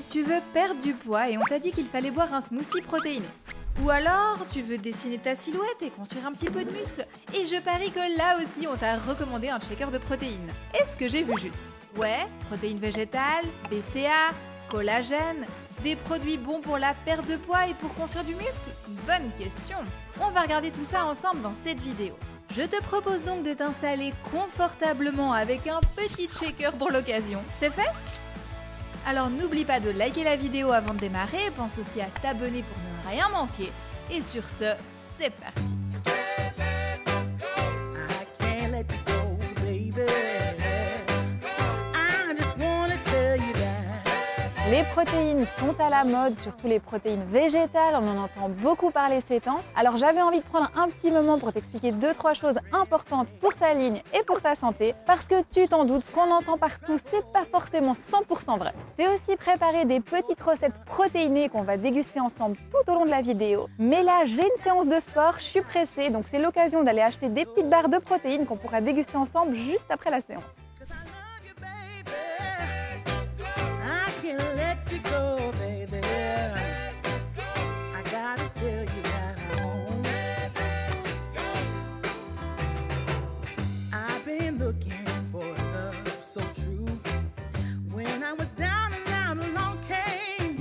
Tu veux perdre du poids et on t'a dit qu'il fallait boire un smoothie protéiné. Ou alors, tu veux dessiner ta silhouette et construire un petit peu de muscle. Et je parie que là aussi, on t'a recommandé un shaker de protéines. Est-ce que j'ai vu juste? Ouais, protéines végétales, BCA, collagène, des produits bons pour la perte de poids et pour construire du muscle? Bonne question. On va regarder tout ça ensemble dans cette vidéo. Je te propose donc de t'installer confortablement avec un petit shaker pour l'occasion. C'est fait? Alors n'oublie pas de liker la vidéo avant de démarrer, pense aussi à t'abonner pour ne rien manquer. Et sur ce, c'est parti! Les protéines sont à la mode, surtout les protéines végétales, on en entend beaucoup parler ces temps. Alors j'avais envie de prendre un petit moment pour t'expliquer 2-3 choses importantes pour ta ligne et pour ta santé, parce que tu t'en doutes, ce qu'on entend partout, c'est pas forcément 100% vrai. J'ai aussi préparé des petites recettes protéinées qu'on va déguster ensemble tout au long de la vidéo. Mais là, j'ai une séance de sport, je suis pressée, donc c'est l'occasion d'aller acheter des petites barres de protéines qu'on pourra déguster ensemble juste après la séance.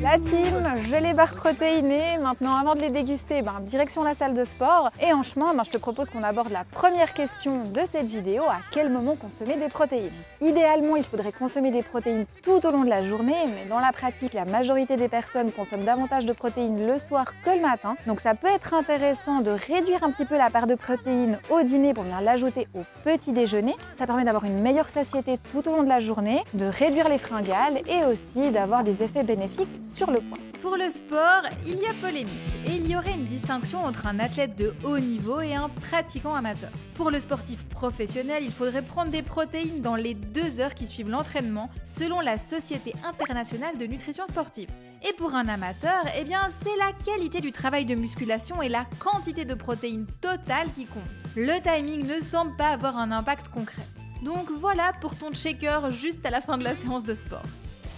La team, j'ai les barres protéinées. Maintenant, avant de les déguster, direction la salle de sport. Et en chemin, je te propose qu'on aborde la première question de cette vidéo. À quel moment consommer des protéines? Idéalement, il faudrait consommer des protéines tout au long de la journée, mais dans la pratique, la majorité des personnes consomment davantage de protéines le soir que le matin. Donc ça peut être intéressant de réduire un petit peu la part de protéines au dîner pour venir l'ajouter au petit déjeuner. Ça permet d'avoir une meilleure satiété tout au long de la journée, de réduire les fringales et aussi d'avoir des effets bénéfiques sur le poids. Pour le sport, il y a polémique et il y aurait une distinction entre un athlète de haut niveau et un pratiquant amateur. Pour le sportif professionnel, il faudrait prendre des protéines dans les 2 heures qui suivent l'entraînement selon la Société internationale de nutrition sportive. Et pour un amateur, c'est la qualité du travail de musculation et la quantité de protéines totale qui compte. Le timing ne semble pas avoir un impact concret. Donc voilà pour ton shaker juste à la fin de la séance de sport.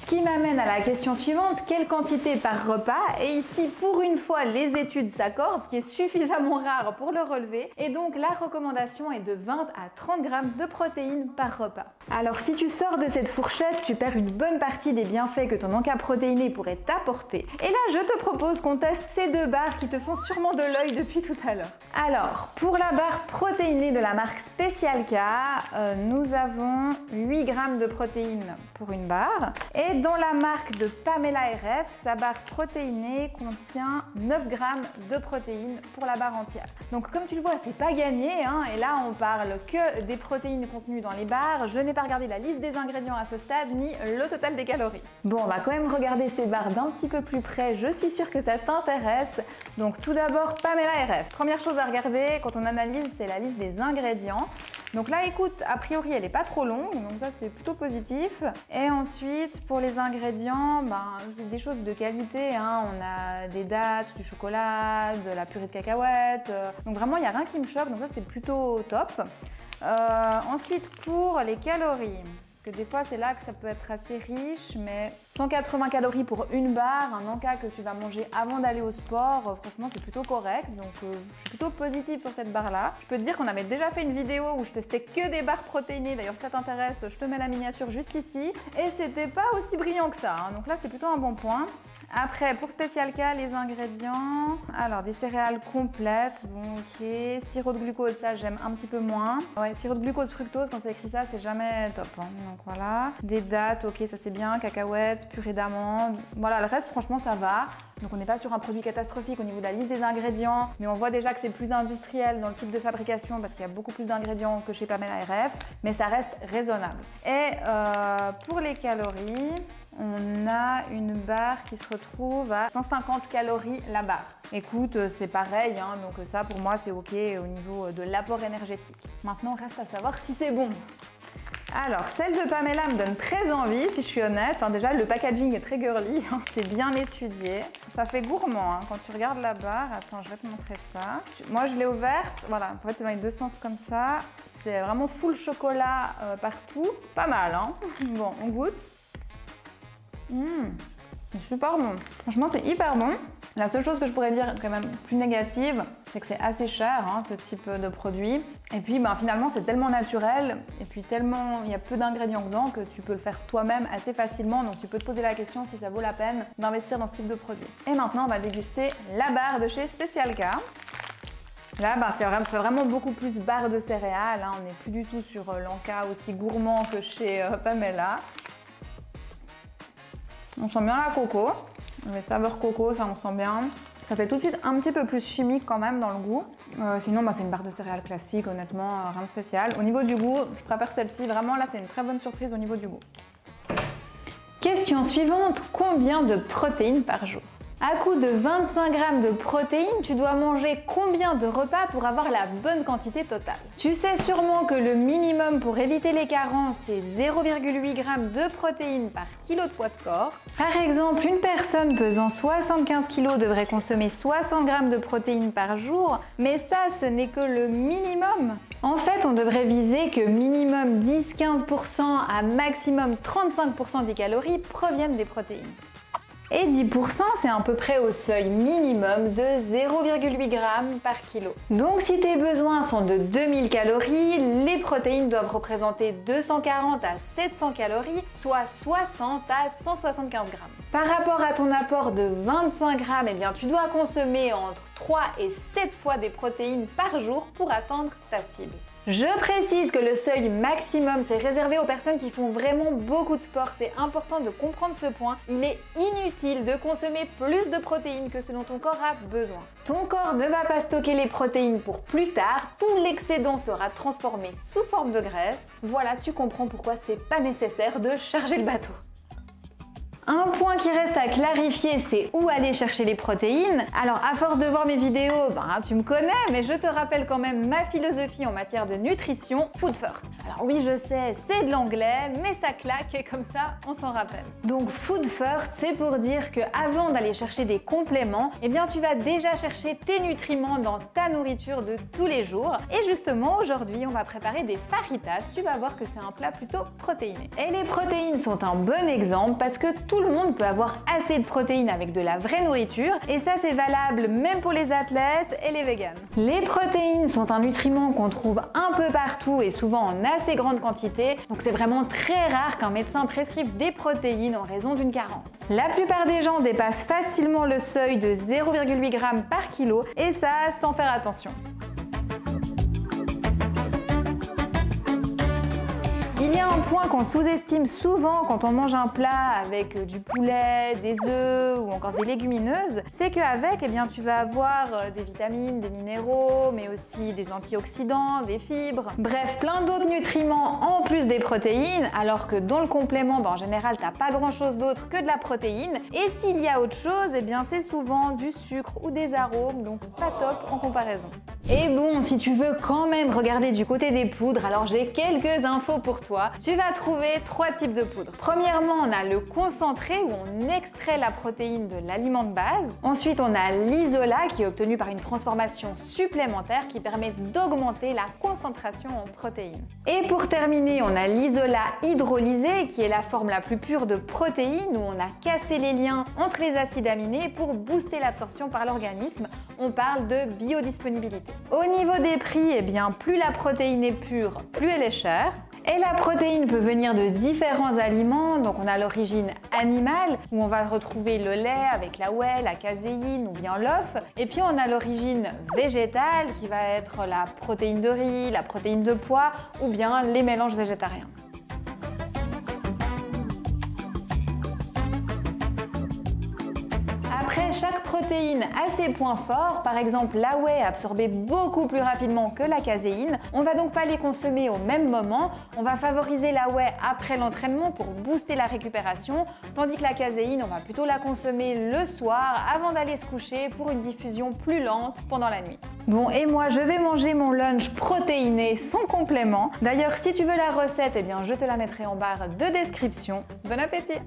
Ce qui m'amène à la question suivante, quelle quantité par repas? Et ici, pour une fois, les études s'accordent, ce qui est suffisamment rare pour le relever. Et donc, la recommandation est de 20 à 30 grammes de protéines par repas. Alors, si tu sors de cette fourchette, tu perds une bonne partie des bienfaits que ton encas protéiné pourrait t'apporter. Et là, je te propose qu'on teste ces 2 barres qui te font sûrement de l'œil depuis tout à l'heure. Alors, pour la barre protéinée de la marque Special K, nous avons 8 grammes de protéines pour une barre. Et dans la marque de Pamela RF, sa barre protéinée contient 9 grammes de protéines pour la barre entière. Donc comme tu le vois, c'est pas gagné, et là on parle que des protéines contenues dans les barres. Je n'ai pas regardé la liste des ingrédients à ce stade, ni le total des calories. Bon, on va quand même regarder ces barres d'un petit peu plus près, je suis sûre que ça t'intéresse. Donc tout d'abord, Pamela RF. Première chose à regarder quand on analyse, c'est la liste des ingrédients. Donc là, écoute, a priori, elle n'est pas trop longue, donc ça, c'est plutôt positif. Et ensuite, pour les ingrédients, c'est des choses de qualité. On a des dattes, du chocolat, de la purée de cacahuètes. Donc vraiment, il n'y a rien qui me choque, donc ça, c'est plutôt top. Ensuite, pour les calories. Parce que des fois, c'est là que ça peut être assez riche, mais 180 calories pour une barre, un encas que tu vas manger avant d'aller au sport, franchement, c'est plutôt correct. Donc, je suis plutôt positive sur cette barre-là. Je peux te dire qu'on avait déjà fait une vidéo où je testais que des barres protéinées. D'ailleurs, si ça t'intéresse, je te mets la miniature juste ici. Et c'était pas aussi brillant que ça. Donc là, c'est plutôt un bon point. Après, pour Special K, les ingrédients, alors des céréales complètes, bon ok, sirop de glucose, ça j'aime un petit peu moins. Ouais, sirop de glucose, fructose, quand c'est écrit ça, c'est jamais top, donc voilà. Des dattes, ok, ça c'est bien, cacahuètes, purée d'amandes, voilà, le reste franchement ça va. Donc on n'est pas sur un produit catastrophique au niveau de la liste des ingrédients, mais on voit déjà que c'est plus industriel dans le type de fabrication parce qu'il y a beaucoup plus d'ingrédients que chez Pamela RF, mais ça reste raisonnable. Et pour les calories, on a une barre qui se retrouve à 150 calories la barre. Écoute, c'est pareil, donc ça pour moi c'est ok au niveau de l'apport énergétique. Maintenant, reste à savoir si c'est bon. Alors, celle de Pamela me donne très envie, si je suis honnête. Déjà, le packaging est très girly, c'est bien étudié. Ça fait gourmand, quand tu regardes la barre. Attends, je vais te montrer ça. Moi, je l'ai ouverte. Voilà, en fait, c'est dans les 2 sens comme ça. C'est vraiment full chocolat partout. Pas mal, Bon, on goûte. super bon. Franchement, c'est hyper bon. La seule chose que je pourrais dire quand même plus négative, c'est que c'est assez cher hein, ce type de produit. Et puis finalement c'est tellement naturel et puis tellement il y a peu d'ingrédients dedans que tu peux le faire toi-même assez facilement. Donc tu peux te poser la question si ça vaut la peine d'investir dans ce type de produit. Et maintenant on va déguster la barre de chez Special K. Là, c'est vraiment beaucoup plus barre de céréales. Hein. On n'est plus du tout sur l'Anka aussi gourmand que chez Pamela. On sent bien la coco. Les saveurs coco, ça on sent bien. Ça fait tout de suite un petit peu plus chimique quand même dans le goût. Sinon, c'est une barre de céréales classique, honnêtement, rien de spécial. Au niveau du goût, je préfère celle-ci. Vraiment, là, c'est une très bonne surprise au niveau du goût. Question suivante, combien de protéines par jour? À coup de 25 grammes de protéines, tu dois manger combien de repas pour avoir la bonne quantité totale? Tu sais sûrement que le minimum pour éviter les carences, c'est 0,8 g de protéines par kilo de poids de corps. Par exemple, une personne pesant 75 kg devrait consommer 60 g de protéines par jour, mais ça, ce n'est que le minimum. En fait, on devrait viser que minimum 10-15% à maximum 35% des calories proviennent des protéines. Et 10%, c'est à peu près au seuil minimum de 0,8 g par kilo. Donc si tes besoins sont de 2000 calories, les protéines doivent représenter 240 à 700 calories, soit 60 à 175 g. Par rapport à ton apport de 25 g, eh bien, tu dois consommer entre 3 et 7 fois des protéines par jour pour atteindre ta cible. Je précise que le seuil maximum, c'est réservé aux personnes qui font vraiment beaucoup de sport. C'est important de comprendre ce point. Il est inutile de consommer plus de protéines que ce dont ton corps a besoin. Ton corps ne va pas stocker les protéines pour plus tard. Tout l'excédent sera transformé sous forme de graisse. Voilà, tu comprends pourquoi c'est pas nécessaire de charger le bateau. Un point qui reste à clarifier, c'est où aller chercher les protéines. Alors à force de voir mes vidéos, tu me connais, mais je te rappelle quand même ma philosophie en matière de nutrition, food first. Alors oui, je sais, c'est de l'anglais, mais ça claque et comme ça, on s'en rappelle. Donc food first, c'est pour dire que avant d'aller chercher des compléments, eh bien tu vas déjà chercher tes nutriments dans ta nourriture de tous les jours. Et justement, aujourd'hui, on va préparer des fajitas. Tu vas voir que c'est un plat plutôt protéiné. Et les protéines sont un bon exemple parce que tout le monde peut avoir assez de protéines avec de la vraie nourriture et ça c'est valable même pour les athlètes et les véganes. Les protéines sont un nutriment qu'on trouve un peu partout et souvent en assez grande quantité, donc c'est vraiment très rare qu'un médecin prescrive des protéines en raison d'une carence. La plupart des gens dépassent facilement le seuil de 0,8 g par kilo et ça sans faire attention. Il y a un point qu'on sous-estime souvent quand on mange un plat avec du poulet, des œufs ou encore des légumineuses, c'est qu'avec, tu vas avoir des vitamines, des minéraux, mais aussi des antioxydants, des fibres, bref, plein d'autres nutriments en plus des protéines, alors que dans le complément, en général, t'as pas grand-chose d'autre que de la protéine. Et s'il y a autre chose, c'est souvent du sucre ou des arômes, donc pas top en comparaison. Et bon, si tu veux quand même regarder du côté des poudres, alors j'ai quelques infos pour toi. Tu vas trouver 3 types de poudres. Premièrement, on a le concentré où on extrait la protéine de l'aliment de base. Ensuite, on a l'isolat qui est obtenu par une transformation supplémentaire qui permet d'augmenter la concentration en protéines. Et pour terminer, on a l'isolat hydrolysé qui est la forme la plus pure de protéines où on a cassé les liens entre les acides aminés pour booster l'absorption par l'organisme. On parle de biodisponibilité. Au niveau des prix, plus la protéine est pure, plus elle est chère. Et la protéine peut venir de différents aliments, donc on a l'origine animale où on va retrouver le lait avec la whey, la caséine ou bien l'œuf. Et puis on a l'origine végétale qui va être la protéine de riz, la protéine de pois ou bien les mélanges végétariens. Après, chaque protéine a ses points forts. Par exemple, la whey absorbée beaucoup plus rapidement que la caséine. On va donc pas les consommer au même moment. On va favoriser la whey après l'entraînement pour booster la récupération, tandis que la caséine, on va plutôt la consommer le soir avant d'aller se coucher pour une diffusion plus lente pendant la nuit. Bon, et moi, je vais manger mon lunch protéiné sans complément. D'ailleurs, si tu veux la recette, je te la mettrai en barre de description. Bon appétit!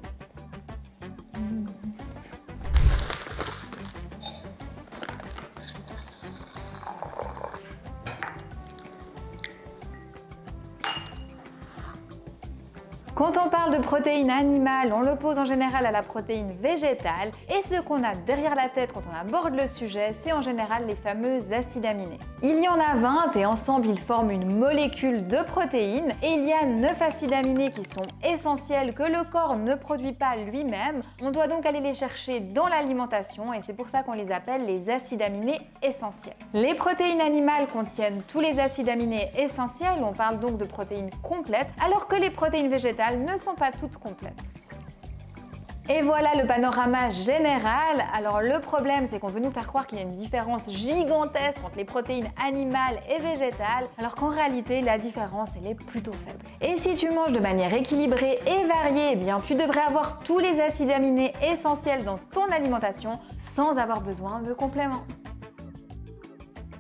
Quand on parle de protéines animales, on l'oppose en général à la protéine végétale et ce qu'on a derrière la tête quand on aborde le sujet, c'est en général les fameux acides aminés. Il y en a 20 et ensemble ils forment une molécule de protéines et il y a 9 acides aminés qui sont essentiels que le corps ne produit pas lui-même. On doit donc aller les chercher dans l'alimentation et c'est pour ça qu'on les appelle les acides aminés essentiels. Les protéines animales contiennent tous les acides aminés essentiels, on parle donc de protéines complètes, alors que les protéines végétales ne sont pas toutes complètes. Et voilà le panorama général. Alors le problème, c'est qu'on veut nous faire croire qu'il y a une différence gigantesque entre les protéines animales et végétales, alors qu'en réalité, la différence, elle est plutôt faible. Et si tu manges de manière équilibrée et variée, eh bien tu devrais avoir tous les acides aminés essentiels dans ton alimentation sans avoir besoin de compléments.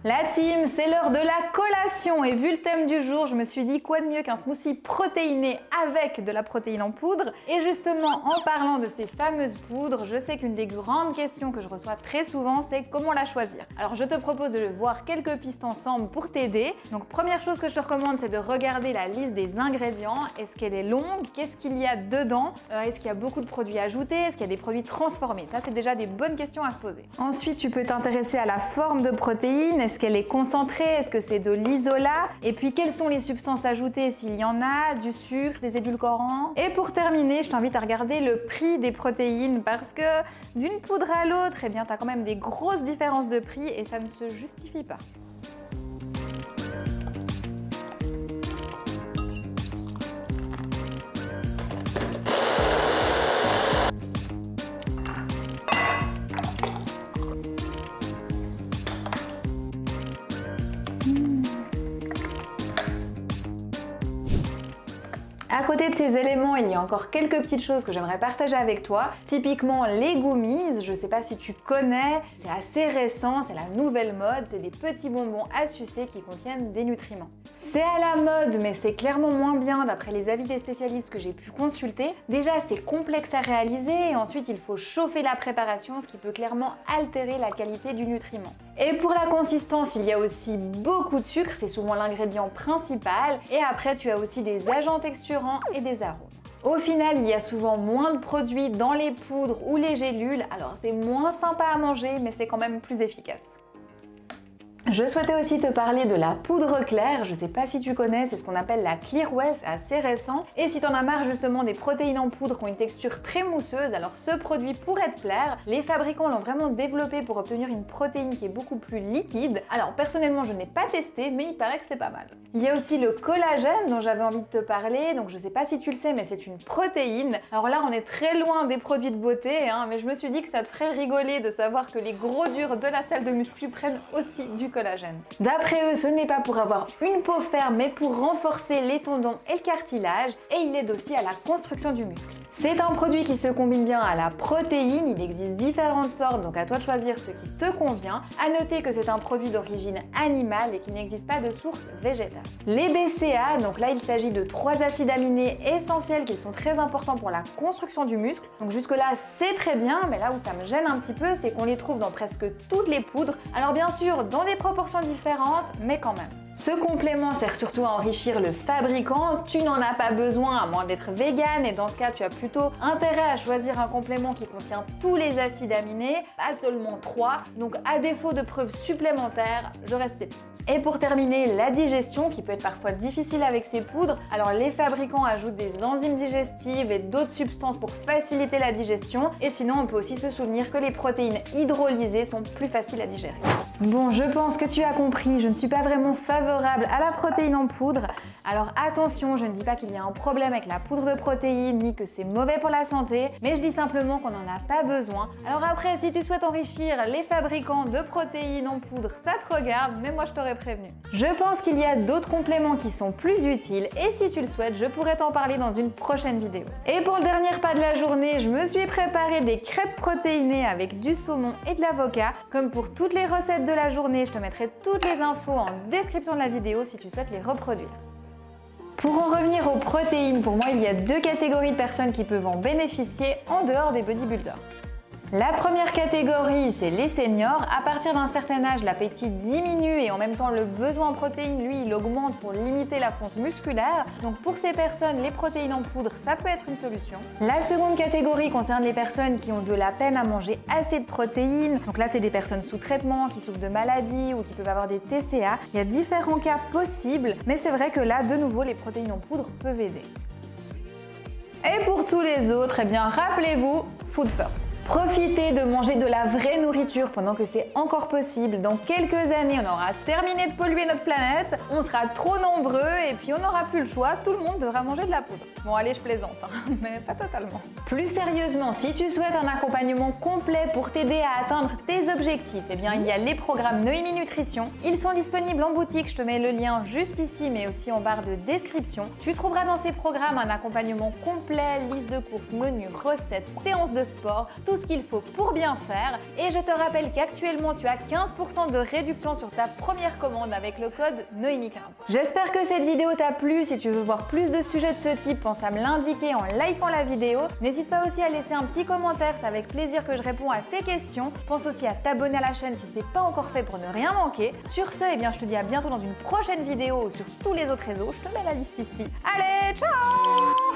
La team, c'est l'heure de la collation et vu le thème du jour, je me suis dit quoi de mieux qu'un smoothie protéiné avec de la protéine en poudre. Et justement, en parlant de ces fameuses poudres, je sais qu'une des grandes questions que je reçois très souvent, c'est comment la choisir. Alors je te propose de voir quelques pistes ensemble pour t'aider. Donc première chose que je te recommande, c'est de regarder la liste des ingrédients. Est-ce qu'elle est longue? Qu'est-ce qu'il y a dedans? Est-ce qu'il y a beaucoup de produits ajoutés? Est-ce qu'il y a des produits transformés? Ça, c'est déjà des bonnes questions à se poser. Ensuite, tu peux t'intéresser à la forme de protéines. Est-ce qu'elle est concentrée? Est-ce que c'est de l'isolat? Et puis quelles sont les substances ajoutées s'il y en a, du sucre, des édulcorants? Et pour terminer, je t'invite à regarder le prix des protéines parce que d'une poudre à l'autre, eh bien, tu as quand même des grosses différences de prix et ça ne se justifie pas. À côté de ces éléments, il y a encore quelques petites choses que j'aimerais partager avec toi. Typiquement les gummies, je sais pas si tu connais, c'est assez récent, c'est la nouvelle mode, c'est des petits bonbons à sucer qui contiennent des nutriments. C'est à la mode, mais c'est clairement moins bien d'après les avis des spécialistes que j'ai pu consulter. Déjà, c'est complexe à réaliser et ensuite il faut chauffer la préparation, ce qui peut clairement altérer la qualité du nutriment. Et pour la consistance, il y a aussi beaucoup de sucre, c'est souvent l'ingrédient principal. Et après, tu as aussi des agents texturants et des arômes. Au final, il y a souvent moins de produits dans les poudres ou les gélules, alors c'est moins sympa à manger, mais c'est quand même plus efficace. Je souhaitais aussi te parler de la poudre claire, je sais pas si tu connais, c'est ce qu'on appelle la Clear Whey, c'est assez récent. Et si t'en as marre justement des protéines en poudre qui ont une texture très mousseuse, alors ce produit pourrait te plaire. Les fabricants l'ont vraiment développé pour obtenir une protéine qui est beaucoup plus liquide. Alors personnellement, je n'ai pas testé, mais il paraît que c'est pas mal. Il y a aussi le collagène dont j'avais envie de te parler, donc je sais pas si tu le sais, mais c'est une protéine. Alors là, on est très loin des produits de beauté, hein, mais je me suis dit que ça te ferait rigoler de savoir que les gros durs de la salle de muscu prennent aussi du collagène. D'après eux, ce n'est pas pour avoir une peau ferme, mais pour renforcer les tendons et le cartilage, et il aide aussi à la construction du muscle. C'est un produit qui se combine bien à la protéine, il existe différentes sortes, donc à toi de choisir ce qui te convient. À noter que c'est un produit d'origine animale et qu'il n'existe pas de source végétale. Les BCA, donc là il s'agit de 3 acides aminés essentiels qui sont très importants pour la construction du muscle. Donc jusque là c'est très bien, mais là où ça me gêne un petit peu, c'est qu'on les trouve dans presque toutes les poudres. Alors bien sûr, dans des proportions différentes, mais quand même. Ce complément sert surtout à enrichir le fabricant, tu n'en as pas besoin à moins d'être vegan et dans ce cas tu as plutôt intérêt à choisir un complément qui contient tous les acides aminés, pas seulement 3, donc à défaut de preuves supplémentaires, je reste sceptique. Et pour terminer, la digestion qui peut être parfois difficile avec ces poudres, alors les fabricants ajoutent des enzymes digestives et d'autres substances pour faciliter la digestion et sinon on peut aussi se souvenir que les protéines hydrolysées sont plus faciles à digérer. Bon, je pense que tu as compris, je ne suis pas vraiment favorable à la protéine en poudre. Alors attention, je ne dis pas qu'il y a un problème avec la poudre de protéines ni que c'est mauvais pour la santé, mais je dis simplement qu'on n'en a pas besoin. Alors après, si tu souhaites enrichir les fabricants de protéines en poudre, ça te regarde, mais moi je t'aurais prévenu. Je pense qu'il y a d'autres compléments qui sont plus utiles et si tu le souhaites, je pourrais t'en parler dans une prochaine vidéo. Et pour le dernier pas de la journée, je me suis préparé des crêpes protéinées avec du saumon et de l'avocat. Comme pour toutes les recettes de la journée, je te mettrai toutes les infos en description de la vidéo si tu souhaites les reproduire. Pour en revenir aux protéines, pour moi il y a 2 catégories de personnes qui peuvent en bénéficier en dehors des bodybuilders. La première catégorie, c'est les seniors. À partir d'un certain âge, l'appétit diminue et en même temps le besoin en protéines, lui, il augmente pour limiter la fonte musculaire. Donc pour ces personnes, les protéines en poudre, ça peut être une solution. La seconde catégorie concerne les personnes qui ont de la peine à manger assez de protéines. Donc là, c'est des personnes sous traitement, qui souffrent de maladies ou qui peuvent avoir des TCA. Il y a différents cas possibles, mais c'est vrai que là, de nouveau, les protéines en poudre peuvent aider. Et pour tous les autres, eh bien, rappelez-vous, food first. Profitez de manger de la vraie nourriture pendant que c'est encore possible. Dans quelques années, on aura terminé de polluer notre planète, on sera trop nombreux et puis on n'aura plus le choix, tout le monde devra manger de la poudre. Bon allez, je plaisante, hein, mais pas totalement. Plus sérieusement, si tu souhaites un accompagnement complet pour t'aider à atteindre tes objectifs, eh bien il y a les programmes Noémie Nutrition. Ils sont disponibles en boutique, je te mets le lien juste ici, mais aussi en barre de description. Tu trouveras dans ces programmes un accompagnement complet, liste de courses, menus, recettes, séances de sport, tout ce qu'il faut pour bien faire. Et je te rappelle qu'actuellement tu as 15% de réduction sur ta première commande avec le code Noémie15. J'espère que cette vidéo t'a plu. Si tu veux voir plus de sujets de ce type, pense à me l'indiquer en likant la vidéo. N'hésite pas aussi à laisser un petit commentaire, c'est avec plaisir que je réponds à tes questions. Pense aussi à t'abonner à la chaîne si c'est pas encore fait pour ne rien manquer. Sur ce, eh bien, je te dis à bientôt dans une prochaine vidéo sur tous les autres réseaux. Je te mets la liste ici. Allez, ciao!